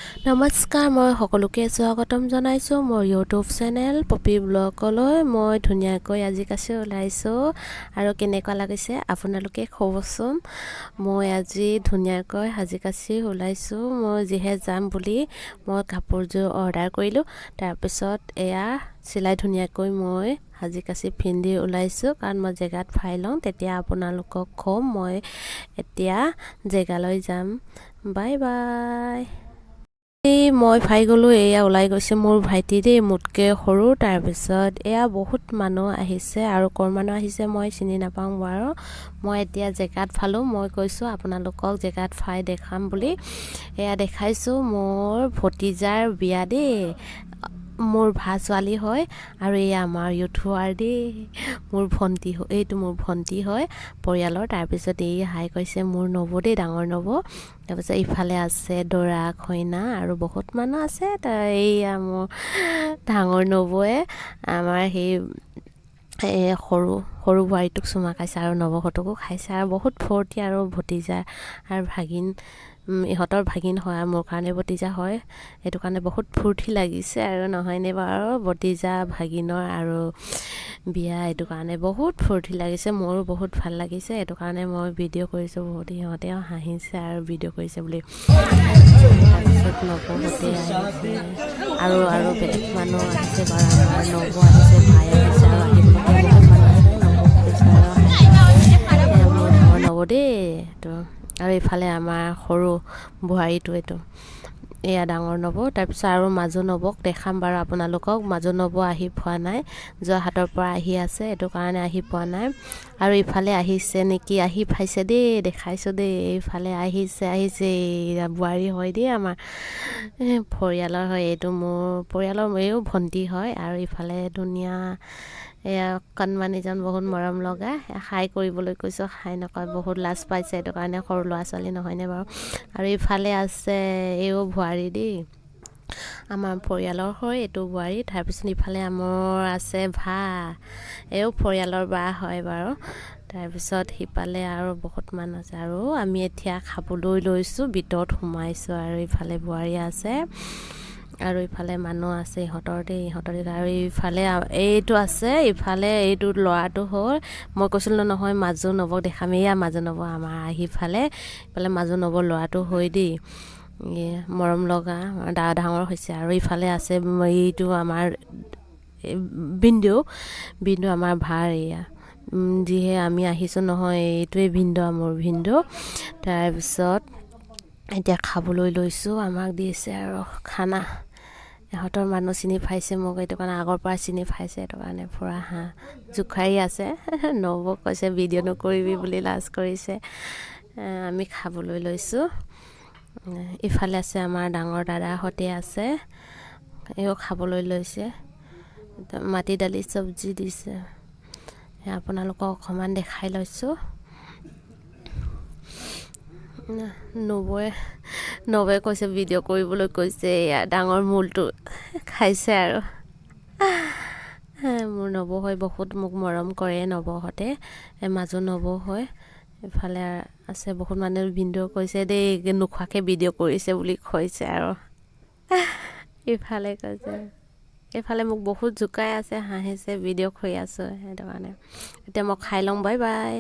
নমস্কাৰ, মই সকলোকে স্বাগতম জনাইছোঁ মোৰ ইউটিউব চেনেল পপি ব্লগলৈ। মই ধুনীয়াকৈ আজি কাছি ওলাইছোঁ আৰু কেনেকুৱা লাগিছে আপোনালোকে ক'বচোন। মই আজি ধুনীয়াকৈ সাজি কাছি ওলাইছোঁ। মই যিহে যাম বুলি মই কাপোৰযোৰ অৰ্ডাৰ কৰিলোঁ, তাৰপিছত এয়া চিলাই ধুনীয়াকৈ মই সাজি কাছি পিন্ধি ওলাইছোঁ, কাৰণ মই জেগাত ফাই লওঁ, তেতিয়া আপোনালোকক ক'ম। মই এতিয়া জেগালৈ যাম। Bye bye. মই ভাই গ'লোঁ, এয়া ওলাই গৈছে মোৰ ভাইটি দেই, মোতকৈ সৰু। তাৰপিছত এয়া বহুত মানুহ আহিছে, আৰু ক'ৰ মানুহ আহিছে মই চিনি নাপাওঁ বাৰু। মই এতিয়া জেগাত ফালোঁ, মই কৈছোঁ আপোনালোকক জেগাত ফাই দেখাম বুলি। এয়া দেখাইছোঁ মোৰ ভতিজাৰ বিয়া দেই, মোৰ ভা ছোৱালী হয়, আৰু এয়া আমাৰ ইউথুৱাৰ দেই, মোৰ ভণ্টি, এইটো মোৰ ভণ্টি হয় পৰিয়ালৰ। তাৰপিছত এই হাই কৈছে মোৰ নবৌ দেই, ডাঙৰ নবৌ। তাৰপিছত ইফালে আছে দৰা কইনা আৰু বহুত মানুহ আছে। এইয়া মোৰ ডাঙৰ নবৌৱে আমাৰ সেই সৰু বোৱাৰীটোক চুমা খাইছে, আৰু নৱহঁতকো খাইছে, আৰু বহুত ফূৰ্তি। আৰু ভতিজা আৰু ভাগিন, ইহঁতৰ ভাগিন হয় আৰু মোৰ কাৰণে ভতিজা হয়, সেইটো কাৰণে বহুত ফূৰ্তি লাগিছে আৰু নহয়নে বাৰু। ভতিজা ভাগিনৰ আৰু বিয়া, এইটো কাৰণে বহুত ফূৰ্তি লাগিছে, মোৰো বহুত ভাল লাগিছে। এইটো কাৰণে মই ভিডিঅ' কৰিছোঁ, বহুত সিহঁতেও হাঁহিছে আৰু ভিডিঅ' কৰিছে বুলি। তাৰপিছত নবৌহঁতে আহিছে, আৰু বেলেগ মানুহ আহিছে বাৰু। আমাৰ নবৌ আহিছে, ভাই আহিছে, আৰু আহিবলগীয়া বহুত মানুহ আছে। নবৌক কৈছোঁ আৰু মোৰ ডাঙৰ নবৌ দেই এইটো, আৰু ইফালে আমাৰ সৰু বোৱাৰীটো, এইটো এয়া ডাঙৰ নবৌ। তাৰপিছত আৰু মাজু নবৌক দেখাম বাৰু আপোনালোকক। মাজু নবৌ আহি পোৱা নাই, যোৰহাটৰ পৰা আহি আছে, এইটো কাৰণে আহি পোৱা নাই। আৰু ইফালে আহিছে নেকি, আহি পাইছে দেই, দেখাইছোঁ দেই, এইফালে আহিছে বোৱাৰী হয় দেই, আমাৰ পৰিয়ালৰ হয়, এইটো মোৰ পৰিয়ালৰ এইও ভণ্টি হয়। আৰু ইফালে ধুনীয়া এয়া কণমানিজন বহুত মৰম লগা, হাই কৰিবলৈ কৈছোঁ, হাই নকয়, বহুত লাজ পাইছে, এইটো কাৰণে, সৰু ল'ৰা ছোৱালী নহয়নে বাৰু। আৰু ইফালে আছে এইও বোৱাৰী দেই, আমাৰ পৰিয়ালৰ হয় এইটো বোৱাৰী। তাৰপিছত ইফালে মোৰ আছে ভা, এইও পৰিয়ালৰ বা হয় বাৰু। তাৰপিছত সিফালে আৰু বহুত মানুহ আছে, আৰু আমি এতিয়া খাবলৈ লৈছোঁ, ভিতৰত সোমাইছোঁ, আৰু ইফালে বোৱাৰী আছে, আৰু ইফালে মানুহ আছে ইহঁতৰ দেই, আৰু ইফালে এইটো আছে, ইফালে এইটো ল'ৰাটো হ'ল, মই কৈছিলোঁ নহয় মাজু নবৌক দেখাম, এয়া মাজু নবৌ আমাৰ ইফালে মাজু নবৌৰ ল'ৰাটো হয় দেই, মৰম লগা, ডাঙৰ হৈছে। আৰু ইফালে আছে এইটো আমাৰ বিন্দু আমাৰ ভাৰ, এয়া যিহে আমি আহিছোঁ নহয়, এইটোৱে ভিন্দু, মোৰ ভিন্দু। তাৰপিছত এতিয়া খাবলৈ লৈছোঁ, আমাক দিছে আৰু খানা। ইহঁতৰ মানুহ চিনি পাইছে মোক, এইটো কাৰণে আগৰ পৰা চিনি পাইছে, এইটো কাৰণে পূৰা হাঁহ জোখাৰি আছে। নবৌক কৈছে ভিডিঅ' নকৰিবি বুলি, লাজ কৰিছে। আমি খাবলৈ লৈছোঁ। ইফালে আছে আমাৰ ডাঙৰ দাদাহঁতে আছে, এও খাবলৈ লৈছে। মাটি দালি চব্জি দিছে, আপোনালোকক অকণমান দেখাই লৈছোঁ। নবৌৱে কৈছে ভিডিঅ' কৰিবলৈ, কৈছে এয়া ডাঙৰ মূলটো খাইছে। আৰু মোৰ নবৌ হয়, বহুত মোক মৰম কৰে নবৌহঁতে, মাজু নবৌ হয়। ইফালে আছে বহুত মানুহ, ভিডিঅ' কৈছে দেই, নোখোৱাকৈ ভিডিঅ' কৰিছে বুলি কৈছে। আৰু ইফালে কৈছে, এইফালে মোক বহুত জোকাই আছে, হাঁহিছে, ভিডিঅ' কৰি আছোঁ, সেইটো কাৰণে। এতিয়া মই খাই লওঁ, বাই বাই।